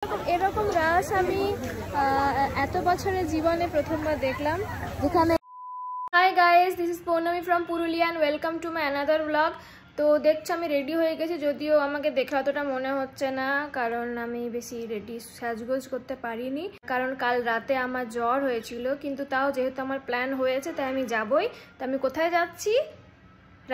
এরকম রাস আমি এত বছরের জীবনে প্রথমবার দেখলাম যেখানে। Hi guys, this is Pournami from Purulia and welcome to my another blog. তো দেখছো আমি রেডি হয়ে গেছি, যদিও আমাকে দেখে অতটা মনে হচ্ছে না, কারণ আমি বেশি রেডি সাজগোজ করতে পারিনি, কারণ কাল রাতে আমার জ্বর হয়েছিল। কিন্তু তাও যেহেতু আমার প্ল্যান হয়েছে তাই আমি যাবই। তো আমি কোথায় যাচ্ছি?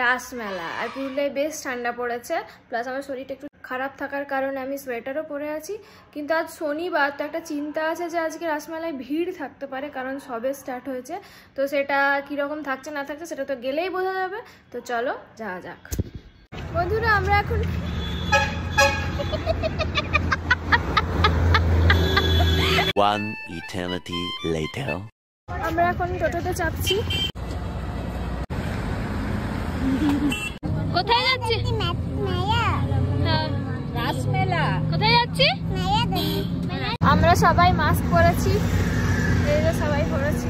রাসমেলা। আর পুরুলিয়ায় বেশ ঠান্ডা পড়েছে, প্লাস আমার শরীরটা একটু খারাপ থাকার কারণে আমি সোয়েটারও পরে আছি। কিন্তু আজ শনিবার, তো একটা চিন্তা আছে যে আজকে রাসমেলায় ভিড় থাকতে পারে, কারণ সবে স্টার্ট হয়েছে। তো সেটা কীরকম থাকছে না থাকছে সেটা তো গেলেই বোঝা যাবে। তো চলো যাওয়া যাক। বন্ধুরা, আমরা এখন One eternity later. আমরা এখন টোটোতে চাপছি। কোথায় যাচ্ছি? রাসমেলা। কোথায় যাচ্ছি? আমরা সবাই মাস্ক পরেছি, এই যে সবাই পরেছি,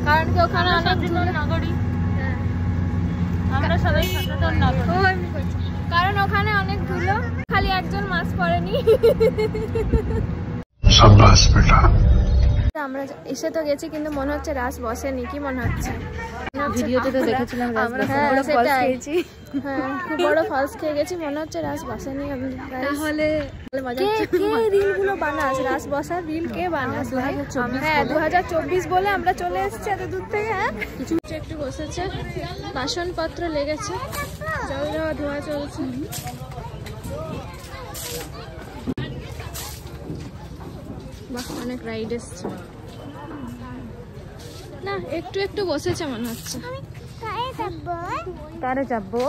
কারণ কি ওখানে অনেক নাগরিক। আমরা সবাই সচেতন নাগরিক, কারণ ওখানে অনেক ধুলো, খালি একজন মাস্ক পরেনি। শাবাশ বেটা। আমরা এসে তো গেছি, কিন্তু মনে হচ্ছে রাস বসেনি। কি মনে হচ্ছে? ভিডিওতে তো দেখেছিলাম আমরা খুব বড় ফলস খেয়ে গেছি, মনে হচ্ছে রাস বসেনি। তাহলে কে রিলগুলো বানাস? রাস বসার রিল কে বানাস? হ্যাঁ, 2024 বলে আমরা চলে এসেছি এত দূর থেকে। হ্যাঁ, কিছু একটু বসেছে, বাসনপত্র লেগেছে, জল দেওয়া ধোয়া চলছে। বাহ, অনেক রাইড এসছে না, একটু একটু বসেছে মনে হচ্ছে। তারে যাবো,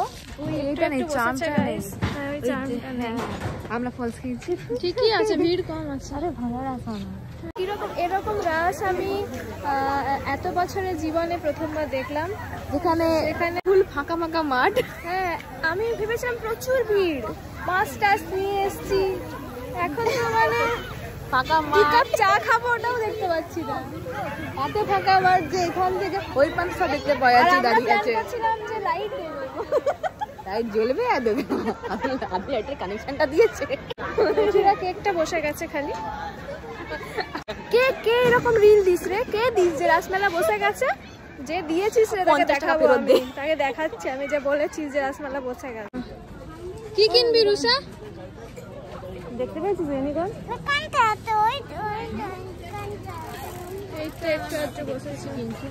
এইটা নেই, চামটা নেই, আমরা ফলস খেয়েছি। ঠিকই আছে, ভিড় কম আছে। আরে ভালো রাস না। এরকম রাস আমি এত বছরের জীবনে প্রথমবার দেখলাম, যেখানে ফুল ফাঁকা ফাঁকা মাঠ। হ্যাঁ, আমি ভেবেছিলাম প্রচুর ভিড়, মাছ টাছ নিয়ে এসছি, এখন তো মানে ফাঁকা মাঠ, চা খাবো ওটাও দেখতে পাচ্ছি না, এত ফাঁকা মাঠ যে এখান থেকে ওই পাঁচটা দেখতে পাওয়া যাচ্ছে। দাঁড়িয়ে আছে, যে লাইট লাইট জ্বলবে, আপনি লাইটের কানেকশনটা দিয়েছে। কেকটা বসে গেছে খালি। কে কে এরকম রিল দিস রে? কে দিস যে রাসমেলা বসে গেছে? যে দিয়েছিস রে তাকে দেখাবো, তাকে দেখাচ্ছি আমি যে বলেছিস যে রাসমেলা বসে গেছে। কি কিনবি রুষা? দেখতে পেয়েছিস রেনিগন? এই তো একটু একটু বসেছি, কিনছি।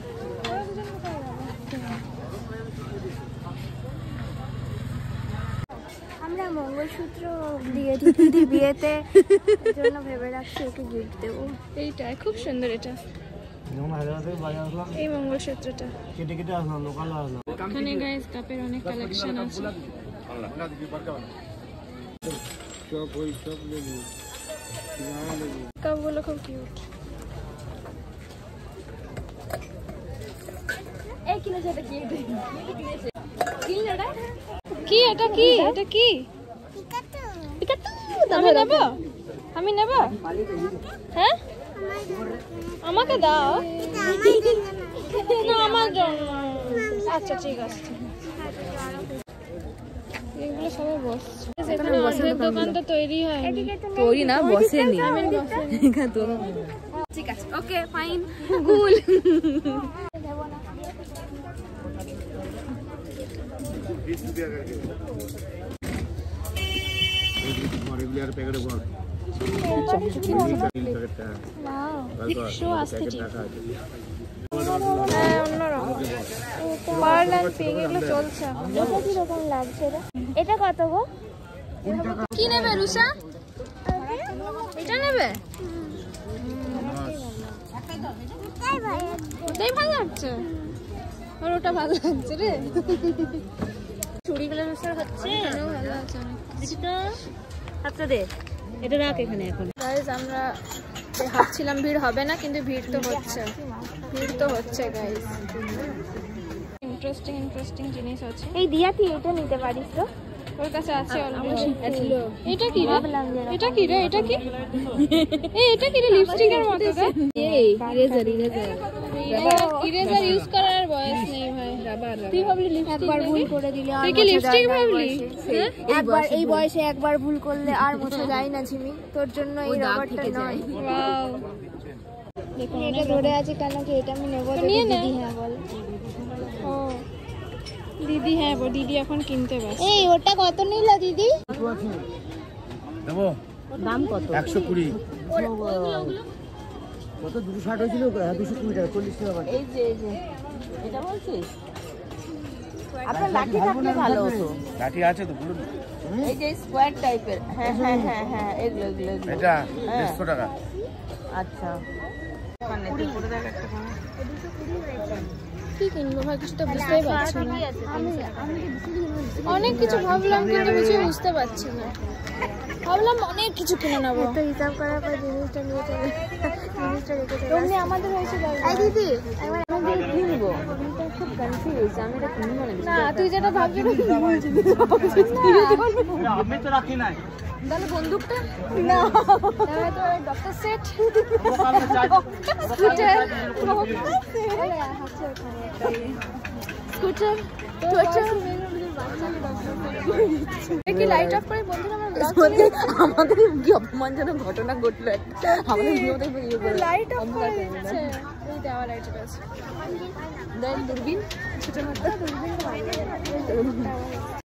আমরা মঙ্গলসূত্র দিয়ে দিদির বিয়েতে জন্য ভেবে রাখছি, ওকে গিফট দেবো। এইটা খুব সুন্দর, এটা এই মঙ্গলসূত্রটা। এখানে গাইস কাপের অনেক কালেকশন আছে। কাপগুলো খুব কিউট। এই কিনেছে, এটা কি? কি এটা? কি এটা? কি আমি নেব? আমি নেব? হ্যাঁ, আমাকে দাও না, আমার জন্য। আচ্ছা ঠিক আছে, এগুলো সবাই বসছে। এখানে অর্ধেক দোকান তো তৈরি হয়, তৈরি না, বসেনি। ঠিক আছে, ওকে ফাইন, গুল। এটা কত গো? কি নেবে রুষা? এটা নেবে? ওটাই ভালো লাগছে, আর ওটা ভালো লাগছে রে। চুড়িগুলো রুষার হচ্ছে, ভালো আছে অনেক। আচ্ছা দে, এটা রাখ এখানে। এখন গাইস আমরা ভাবছিলাম ভিড় হবে না, কিন্তু ভিড় তো হচ্ছে, ভিড় তো হচ্ছে গাইস। ইন্টারেস্টিং ইন্টারেস্টিং জিনিস আছে। এই দিয়া তুই এটা নিতে পারিস তো, ওর কাছে আছে অলরেডি। এটা কি রে? এটা কি রে? এটা কি? এই এটা কি রে? লিপস্টিকের মতো রে। এই ইরেজার, ইরেজার ইরেজার ইউজ করার বয়স নেই ভাই। তুই ভাবলি লিপস্টিক একবার ভুল করে দিলে আর তুই কি লিপস্টিক ভাবলি? একবার এই বয়সে একবার ভুল করলে আর মোছা যায় না ঝিমি, তোর জন্য এই রবারটা নয়। ওয়াও এটা ধরে আছে কেন কি এটা আমি নেব? নিয়ে নে। দিদি হ্যাঁ বল। ও দিদি, হ্যাঁ দিদি এখন কিনতে ব্যস্ত। এই ওটা কত নিল দিদি? দেবো দাম কত? 120। কত 260 হয়েছিল 220 টাকা 40 টাকা। এই যে এটা বলছিস? আপনার লাঠি থাকলে ভালো হতো। লাঠি আছে তো বলুন। এই যে স্কোয়ার টাইপের। হ্যাঁ হ্যাঁ হ্যাঁ হ্যাঁ এগুলো। এটা 150 টাকা। আচ্ছা কি কিনবো ভাই, কিছু তো বুঝতেই পারছি না। অনেক কিছু ভাবলাম কিন্তু কিছু বুঝতে পারছি না। ভাবলাম অনেক কিছু কিনে নেবো, তো হিসাব করার পর জিনিসটা নিয়ে চলে, জিনিসটা রেখে চলে। অমনি আমাদের হয়েছে। এই দিদি একবার আমাদের কিনবো। আমি তো খুব কনফিউজ, আমি এটা কিনবো না। না তুই যেটা ভাবছিস আমি তো রাখি নাই। তাহলে বন্দুকটা না, তাহলে তো ডক্টর সেট স্কুটার কি লাইট অফ করে বন্ধুরা আমাদের কি অপমানজনক ঘটনা ঘটলো একটা। আমাদের লাইট অফ করে দিচ্ছে। এই দেওয়া লাইট আছে, দূরবীন ছোট মতো দূরবীন।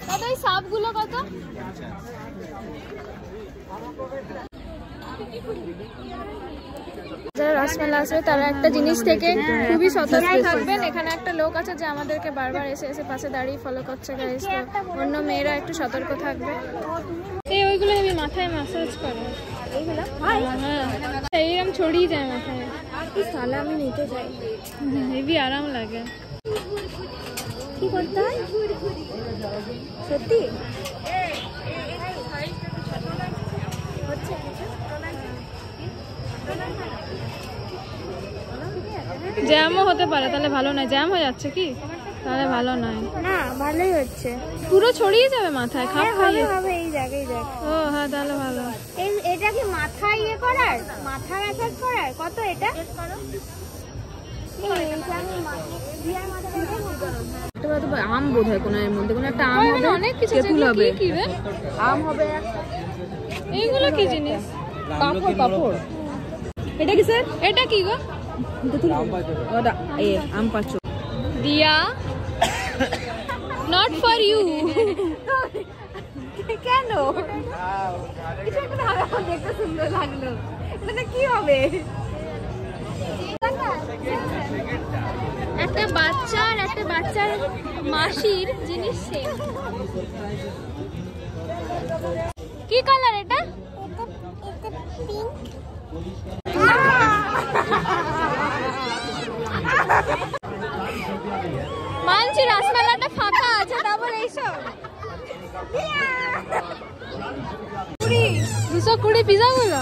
দাদা এই সাপগুলো কত? যারা রাসমেলা আসবে তারা একটা জিনিস থেকে খুবই সতর্ক থাকবেন। এখানে একটা লোক আছে যে আমাদেরকে বারবার এসে এসে পাশে দাঁড়িয়ে ফলো করছে গাইস, তো অন্য মেয়েরা একটু সতর্ক থাকবে। এই ওইগুলো আমি মাথায় ম্যাসাজ করে, এইগুলো হ্যাঁ এইরকম ছড়িয়ে যায় মাথায়। সালা আমি নিতে চাই, হেভি আরাম লাগে। কি করতে হয় সত্যি? জ্যামও হতে পারে, তাহলে ভালো নয়। জ্যাম হয়ে যাচ্ছে কি, তাহলে ভালো নয়। না ভালোই হচ্ছে, পুরো ছড়িয়ে যাবে মাথায়। খাপ খাইয়ে হবে এই জায়গায় দেখ। ও হ্যাঁ তাহলে ভালো। এটা কি মাথা ইয়ে করার, মাথা ম্যাসাজ করার? কত এটা? আম বোধ হয় কোনো এর মধ্যে কোনো একটা আম হবে, অনেক কিছু তেঁতুল হবে, কি রে আম হবে। এইগুলো কি জিনিস? পাপড়। এটা কি স্যার? এটা কি গো? ওটা এই আম পাচ্ছো দিয়া, নট ফর ইউ। কেন? কিছু একটা আমার দেখতে সুন্দর লাগলো। এটা কি হবে? একটা বাচ্চা আর একটা বাচ্চার মাসির জিনিস সেম। কি কালার এটা? মানছি রাসমেলাটা ফাঁকা আছে, তারপর এইসব 220 পিজা গুলো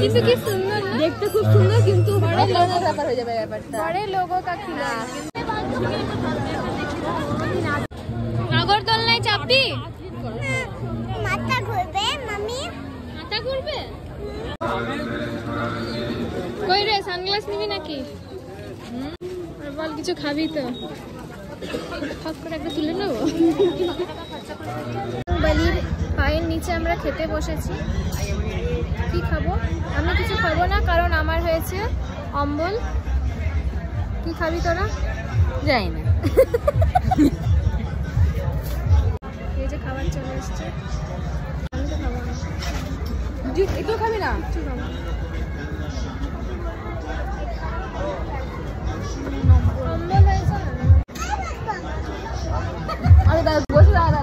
কিন্তু কি সুন্দর না? দেখতে খুব সুন্দর, কিন্তু বড় লোগোর ব্যাপার হয়ে যাবে ব্যাপারটা। बड़े लोगों का खिला। নাগরদোলনায় চাপবি? মাথা ঘুরবে মামি, মাথা ঘুরবে। কই রে সানগ্লাস নিবি নাকি? আর বল কিছু খাবি তো? ফক করে একটা তুলে নেব। বালির পায়ের নিচে আমরা খেতে বসেছি। কি খাবো? আমি কিছু খাবো না, কারণ আমার হয়েছে অম্বল। কি খাবি তোরা? যাই না। এই যে খাবার চলে এসছে, আমি তো খাবো না। একটু খাবি না? একটু খাবো। অম্বল হয়েছে না? আরে দাদা বসে দাদা।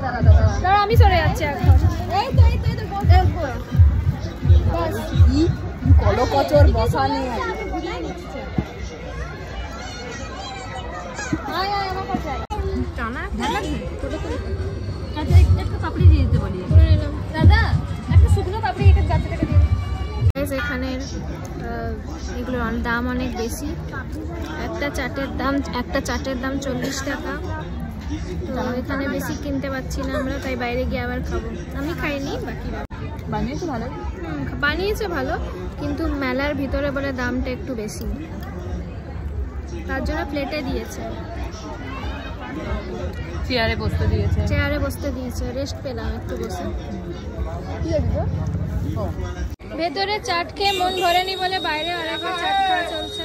দাঁড়া আমি সরে যাচ্ছি এখন। এই তো কি কলকচর বসা নেই। আয় আয় আমার কাছে আয়। টানা ঢালা ছোট করে আচ্ছা একটা পাপড়ি দিয়ে দিতে পারি। করে নিলাম। দাদা একটা শুকনো পাপড়ি এটা গাছে থেকে দিয়ে। এখানের এগুলোর দাম অনেক বেশি। একটা চাটের দাম 40 টাকা। তো এখানে বেশি কিনতে পারছি না আমরা, তাই বাইরে গিয়ে আবার খাবো। আমি খাইনি, বাকিরা বানিয়েছো ভালো। বানিয়েছে ভালো, কিন্তু মেলার ভিতরে বলে দামটা একটু বেশি। তার জন্য প্লেটে দিয়েছে, চেয়ারে বসতে দিয়েছে। চেয়ারে বসতে দিয়েছে, রেস্ট পেলাম একটু বসে। ভেতরে চাট খেয়ে মন ভরেনি বলে বাইরে আরেকবার চাট খাওয়া চলছে।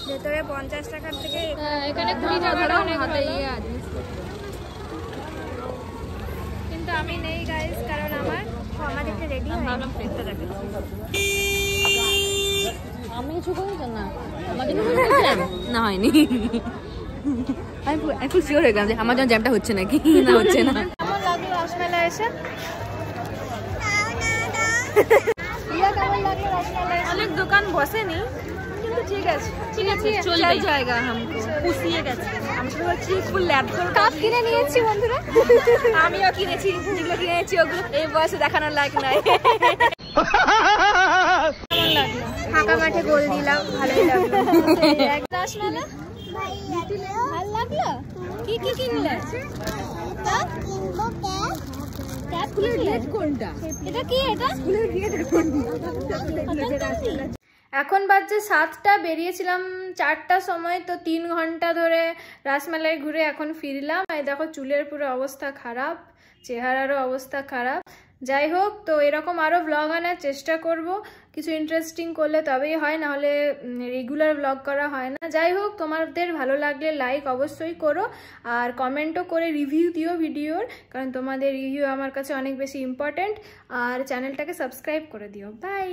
ভেতরে 50 টাকার থেকে এখানে 20 টাকার অনেক হলো, কিন্তু আমি নেই গাইস, কারণ আমাদেরকে রেডি হয় ভাবলাম প্লেটটা দেখে। আমি কিছু করি না, আমাদের না হয়নি, আমি একটু শিওর হয়ে গেলাম যে আমার জন্য জ্যামটা হচ্ছে নাকি না হচ্ছে না। কেমন লাগলো রসমেলা এসে? ইয়া কেমন লাগলো রসমেলা? অনেক দোকান বসেনি কিন্তু ঠিক আছে, ঠিক আছে, চল জায়গা हमको পুষিয়ে গেছে। আমি শুধু বলছি ফুল ল্যাব কাপ কিনে নিয়েছি বন্ধুরা, আমিও কিনেছি, যেগুলো কিনেছি ওগুলো এই বয়সে দেখানোর লায়ক নাই। কেমন লাগলো? ফাঁকা মাঠে গোল দিলাম, ভালোই লাগলো। রসমেলা ভালো লাগলো? কি কি কিনলে? এটা কি? এটা এখন বাজছে 7টা, বেরিয়েছিলাম 4টার সময়, তো 3 ঘন্টা ধরে রাসমেলায় ঘুরে এখন ফিরলাম। এই দেখো চুলের পুরো অবস্থা খারাপ, চেহারারও অবস্থা খারাপ। যাই হোক, তো এরকম আরও ব্লগ আনার চেষ্টা করব, কিছু ইন্টারেস্টিং করলে তবেই হয়, না হলে রেগুলার ব্লগ করা হয় না। যাই হোক, তোমাদের ভালো লাগলে লাইক অবশ্যই করো, আর কমেন্টও করে রিভিউ দিও ভিডিওর, কারণ তোমাদের রিভিউ আমার কাছে অনেক বেশি ইম্পর্ট্যান্ট। আর চ্যানেলটাকে সাবস্ক্রাইব করে দিও। বাই।